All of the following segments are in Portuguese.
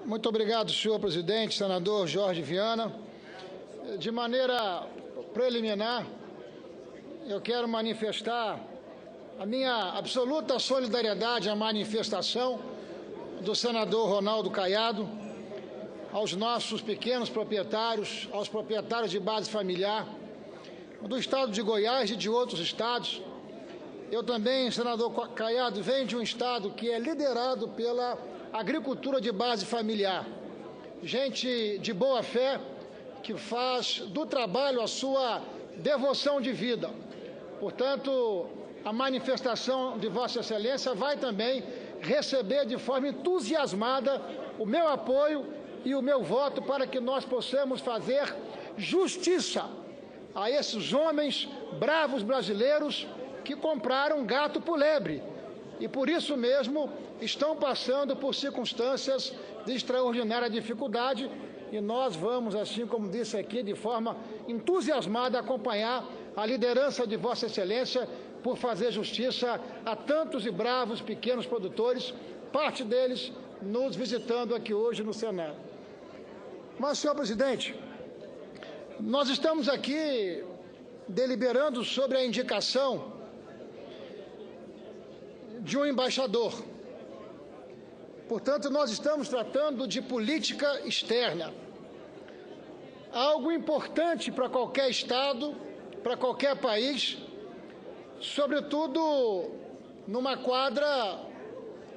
Muito obrigado, senhor presidente, senador Jorge Viana. De maneira preliminar, eu quero manifestar a minha absoluta solidariedade à manifestação do senador Ronaldo Caiado, aos nossos pequenos proprietários, aos proprietários de base familiar, do estado de Goiás e de outros estados. Eu também, senador Caiado, venho de um estado que é liderado pela agricultura de base familiar. Gente de boa fé que faz do trabalho a sua devoção de vida. Portanto, a manifestação de Vossa Excelência vai também receber de forma entusiasmada o meu apoio e o meu voto para que nós possamos fazer justiça a esses homens bravos brasileiros que compraram gato por lebre e por isso mesmo estão passando por circunstâncias de extraordinária dificuldade, e nós vamos, assim como disse aqui, de forma entusiasmada acompanhar a liderança de Vossa Excelência por fazer justiça a tantos e bravos pequenos produtores, parte deles nos visitando aqui hoje no Senado. Mas, senhor presidente, nós estamos aqui deliberando sobre a indicação de um embaixador. Portanto, nós estamos tratando de política externa. Algo importante para qualquer Estado, para qualquer país, sobretudo numa quadra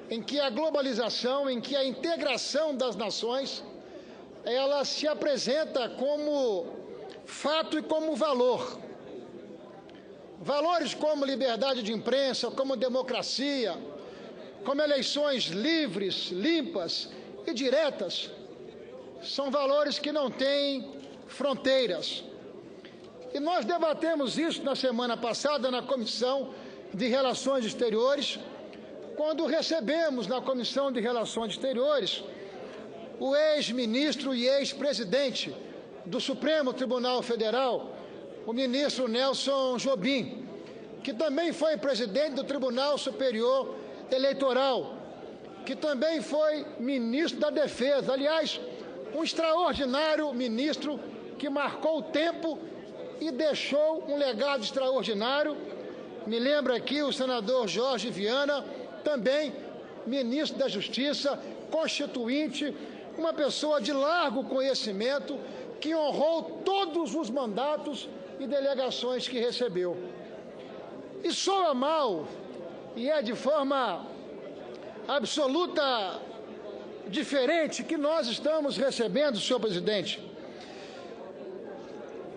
em que a globalização, em que a integração das nações, ela se apresenta como fato e como valor. Valores como liberdade de imprensa, como democracia, como eleições livres, limpas e diretas, são valores que não têm fronteiras. E nós debatemos isso na semana passada na Comissão de Relações Exteriores, quando recebemos na Comissão de Relações Exteriores o ex-ministro e ex-presidente do Supremo Tribunal Federal, o ministro Nelson Jobim, que também foi presidente do Tribunal Superior Eleitoral, que também foi ministro da Defesa. Aliás, um extraordinário ministro que marcou o tempo e deixou um legado extraordinário. Me lembra aqui o senador Jorge Viana, também ministro da Justiça, constituinte, uma pessoa de largo conhecimento, que honrou todos os mandatos e delegações que recebeu. E soa mal, e é de forma absoluta diferente que nós estamos recebendo, senhor presidente,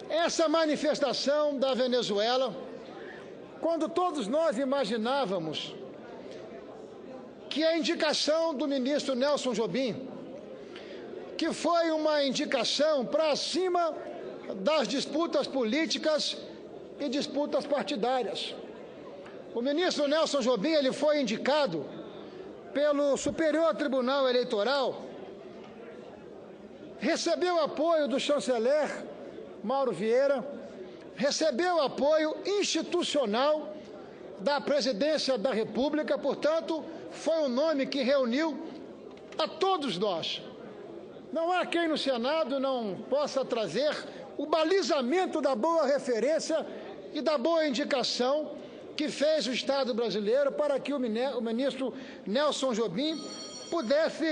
essa manifestação da Venezuela, quando todos nós imaginávamos que a indicação do ministro Nelson Jobim, que foi uma indicação para cima das disputas políticas e disputas partidárias. O ministro Nelson Jobim, ele foi indicado pelo Superior Tribunal Eleitoral, recebeu apoio do chanceler Mauro Vieira, recebeu apoio institucional da Presidência da República, portanto, foi um nome que reuniu a todos nós. Não há quem no Senado não possa trazer o balizamento da boa referência e da boa indicação que fez o Estado brasileiro para que o ministro Nelson Jobim pudesse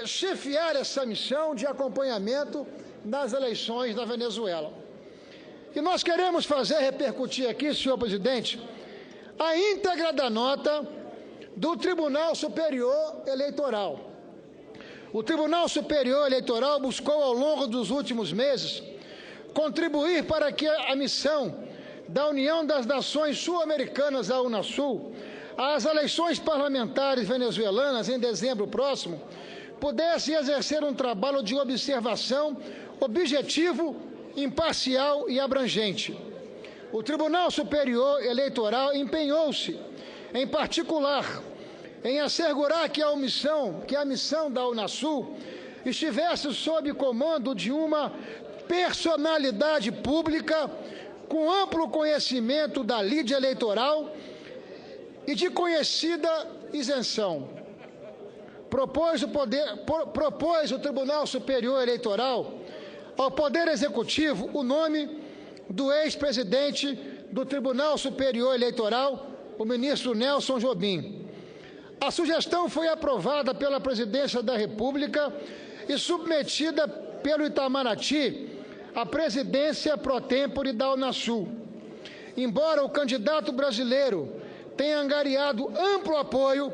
chefiar essa missão de acompanhamento das eleições da Venezuela. E nós queremos repercutir aqui, senhor presidente, a íntegra da nota do Tribunal Superior Eleitoral. O Tribunal Superior Eleitoral buscou, ao longo dos últimos meses, contribuir para que a missão da União das Nações Sul-Americanas, a Unasul, às eleições parlamentares venezuelanas em dezembro próximo, pudesse exercer um trabalho de observação objetivo, imparcial e abrangente. O Tribunal Superior Eleitoral empenhou-se, em particular, em assegurar que a missão da Unasul estivesse sob comando de uma personalidade pública com amplo conhecimento da lide eleitoral e de conhecida isenção. propôs o Tribunal Superior Eleitoral ao Poder Executivo o nome do ex-presidente do Tribunal Superior Eleitoral, o ministro Nelson Jobim. A sugestão foi aprovada pela Presidência da República e submetida pelo Itamaraty à presidência pro tempore da Unasul. Embora o candidato brasileiro tenha angariado amplo apoio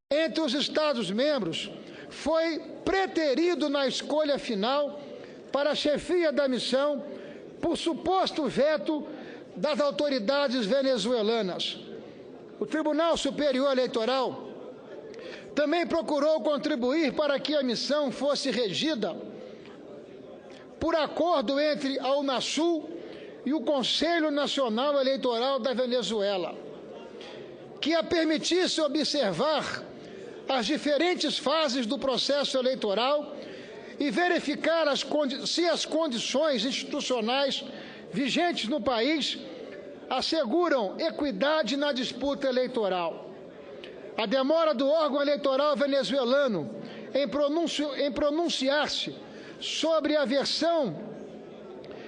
entre os Estados-membros, foi preterido na escolha final para a chefia da missão por suposto veto das autoridades venezuelanas. O Tribunal Superior Eleitoral também procurou contribuir para que a missão fosse regida por acordo entre a Unasul e o Conselho Nacional Eleitoral da Venezuela, que a permitisse observar as diferentes fases do processo eleitoral e verificar se as condições institucionais vigentes no país asseguram equidade na disputa eleitoral. A demora do órgão eleitoral venezuelano em pronunciar-se sobre a versão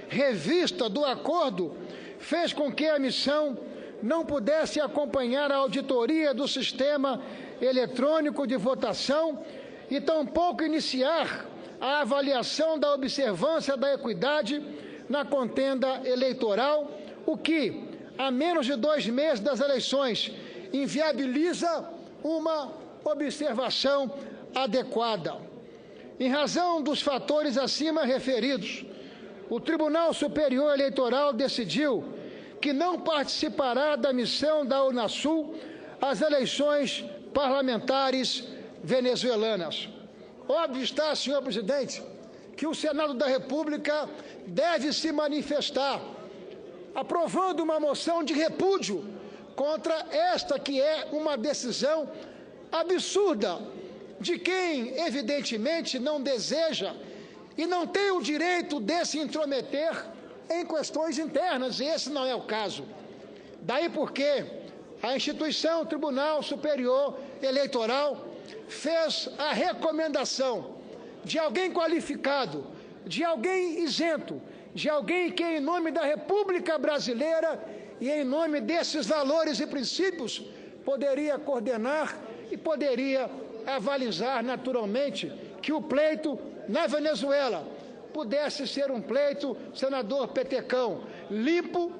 revista do acordo fez com que a missão não pudesse acompanhar a auditoria do sistema eletrônico de votação e tampouco iniciar a avaliação da observância da equidade na contenda eleitoral, o que, a menos de 2 meses das eleições, inviabiliza uma observação adequada. Em razão dos fatores acima referidos, o Tribunal Superior Eleitoral decidiu que não participará da missão da Unasul às eleições parlamentares venezuelanas. Óbvio está, senhor presidente, que o Senado da República deve se manifestar, aprovando uma moção de repúdio contra esta que é uma decisão absurda de quem, evidentemente, não deseja e não tem o direito de se intrometer em questões internas, e esse não é o caso. Daí porque a instituição Tribunal Superior Eleitoral fez a recomendação de alguém qualificado, de alguém isento, de alguém que, em nome da República Brasileira e em nome desses valores e princípios, poderia coordenar e poderia avalizar naturalmente que o pleito na Venezuela pudesse ser um pleito, senador Petecão, limpo,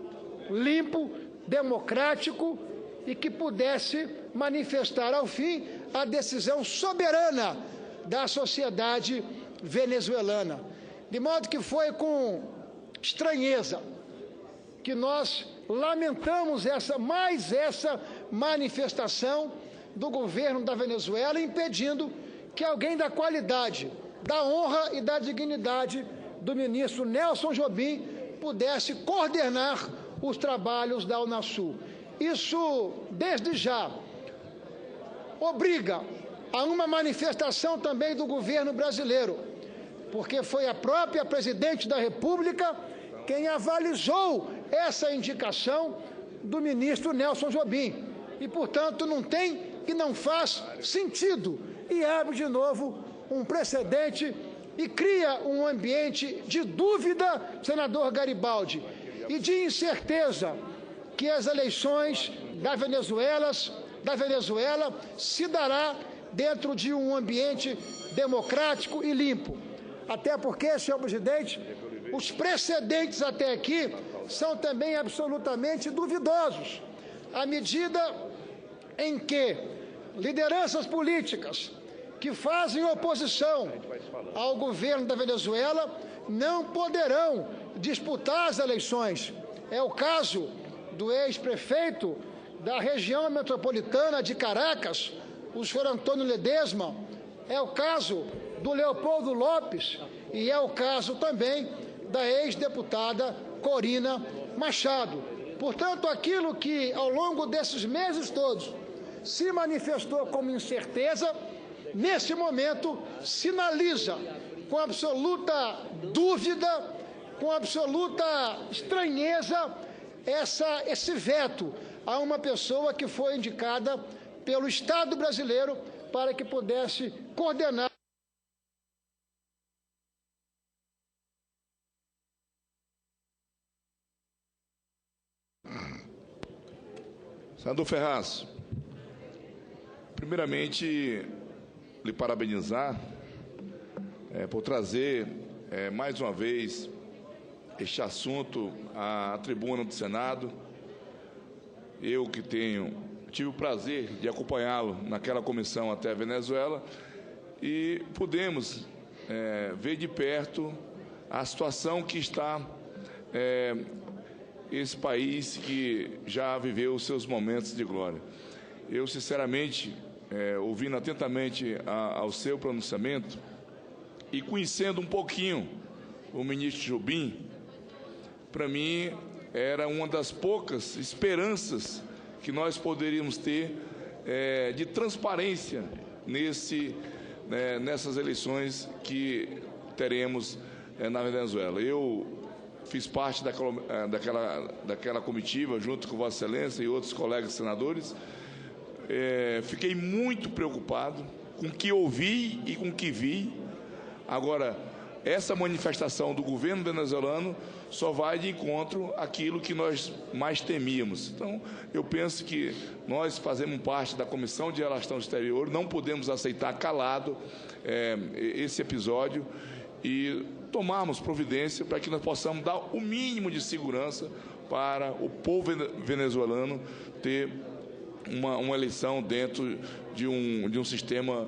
democrático e que pudesse manifestar ao fim a decisão soberana da sociedade venezuelana. De modo que foi com estranheza que nós lamentamos essa manifestação do governo da Venezuela, impedindo que alguém da qualidade, da honra e da dignidade do ministro Nelson Jobim pudesse coordenar os trabalhos da Unasul. Isso, desde já, obriga a uma manifestação também do governo brasileiro, porque foi a própria presidente da República quem avalizou essa indicação do ministro Nelson Jobim. E, portanto, não tem e não faz sentido e abre de novo um precedente e cria um ambiente de dúvida, senador Garibaldi, e de incerteza que as eleições da Venezuela se dará dentro de um ambiente democrático e limpo. Até porque, senhor presidente, os precedentes até aqui são também absolutamente duvidosos. À medida em que lideranças políticas que fazem oposição ao governo da Venezuela não poderão disputar as eleições. É o caso do ex-prefeito da região metropolitana de Caracas, o senhor Antônio Ledesma, é o caso do Leopoldo Lopes e é o caso também da ex-deputada Corina Machado. Portanto, aquilo que ao longo desses meses todos se manifestou como incerteza, nesse momento sinaliza com absoluta dúvida, com absoluta estranheza, esse veto a uma pessoa que foi indicada pelo Estado brasileiro para que pudesse coordenar. Senador Ferraz, primeiramente, lhe parabenizar por trazer mais uma vez este assunto à tribuna do Senado. Eu que tive o prazer de acompanhá-lo naquela comissão até a Venezuela e pudemos ver de perto a situação que está esse país que já viveu os seus momentos de glória. Eu, sinceramente, ouvindo atentamente ao seu pronunciamento e conhecendo um pouquinho o ministro Jobim, para mim era uma das poucas esperanças que nós poderíamos ter de transparência nessas eleições que teremos na Venezuela. Eu fiz parte daquela comitiva, junto com Vossa Excelência e outros colegas senadores. Fiquei muito preocupado com o que ouvi e com o que vi. Agora, essa manifestação do governo venezuelano só vai de encontro àquilo que nós mais temíamos. Então, eu penso que nós fazemos parte da Comissão de Relações Exteriores, não podemos aceitar calado esse episódio e tomarmos providência para que nós possamos dar o mínimo de segurança para o povo venezuelano ter uma eleição dentro de um sistema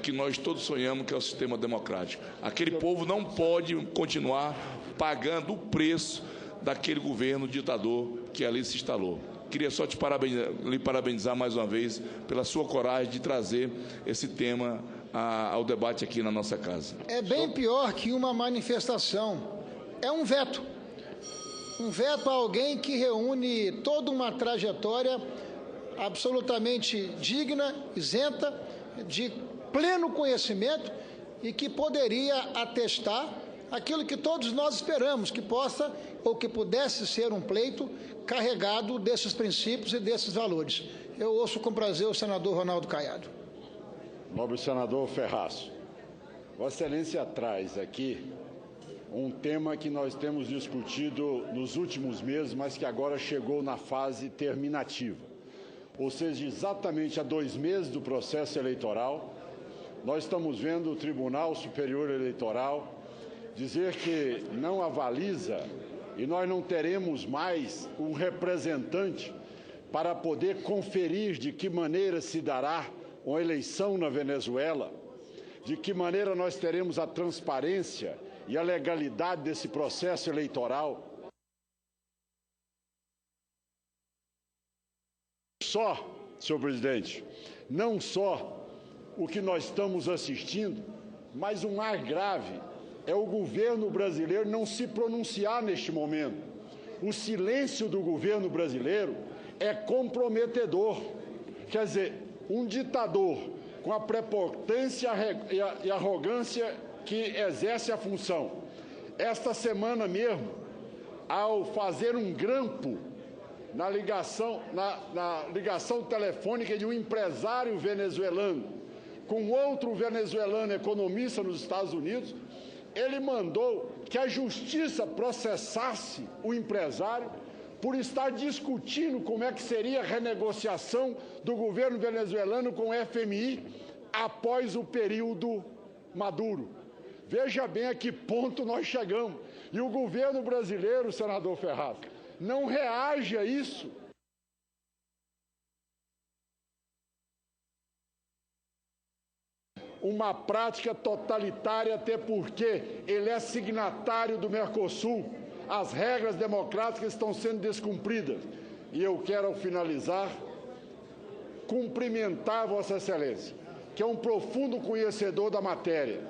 que nós todos sonhamos, que é o sistema democrático. Aquele povo não pode continuar pagando o preço daquele governo ditador que ali se instalou. Queria só lhe parabenizar mais uma vez pela sua coragem de trazer esse tema ao debate aqui na nossa casa. É bem pior que uma manifestação. É um veto. Um veto a alguém que reúne toda uma trajetória absolutamente digna, isenta, de pleno conhecimento e que poderia atestar aquilo que todos nós esperamos, que possa ou que pudesse ser um pleito carregado desses princípios e desses valores. Eu ouço com prazer o senador Ronaldo Caiado. Nobre senador Ferraz, Vossa Excelência traz aqui um tema que nós temos discutido nos últimos meses, mas que agora chegou na fase terminativa. Ou seja, exatamente há 2 meses do processo eleitoral, nós estamos vendo o Tribunal Superior Eleitoral dizer que não avaliza e nós não teremos mais um representante para poder conferir de que maneira se dará uma eleição na Venezuela, de que maneira nós teremos a transparência e a legalidade desse processo eleitoral. Senhor presidente, não só o que nós estamos assistindo, mas o mais grave é o governo brasileiro não se pronunciar neste momento. O silêncio do governo brasileiro é comprometedor. Quer dizer, um ditador com a prepotência e arrogância que exerce a função. Esta semana mesmo, ao fazer um grampo na ligação telefônica de um empresário venezuelano com outro venezuelano economista nos Estados Unidos, ele mandou que a justiça processasse o empresário por estar discutindo como é que seria a renegociação do governo venezuelano com o FMI após o período Maduro. Veja bem a que ponto nós chegamos. E o governo brasileiro, senador Ferraz, não reage a isso. Uma prática totalitária, até porque ele é signatário do Mercosul. As regras democráticas estão sendo descumpridas. E eu quero, ao finalizar, cumprimentar Vossa Excelência, que é um profundo conhecedor da matéria,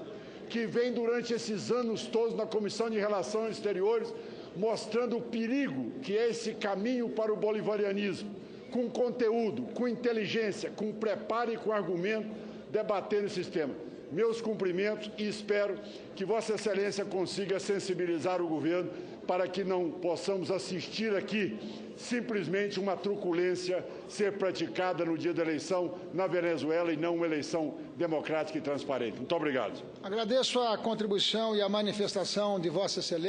que vem durante esses anos todos na Comissão de Relações Exteriores, mostrando o perigo que é esse caminho para o bolivarianismo, com conteúdo, com inteligência, com preparo e com argumento, debatendo esse tema. Meus cumprimentos e espero que Vossa Excelência consiga sensibilizar o governo para que não possamos assistir aqui simplesmente uma truculência ser praticada no dia da eleição na Venezuela e não uma eleição democrática e transparente. Muito obrigado. Agradeço a contribuição e a manifestação de Vossa Excelência.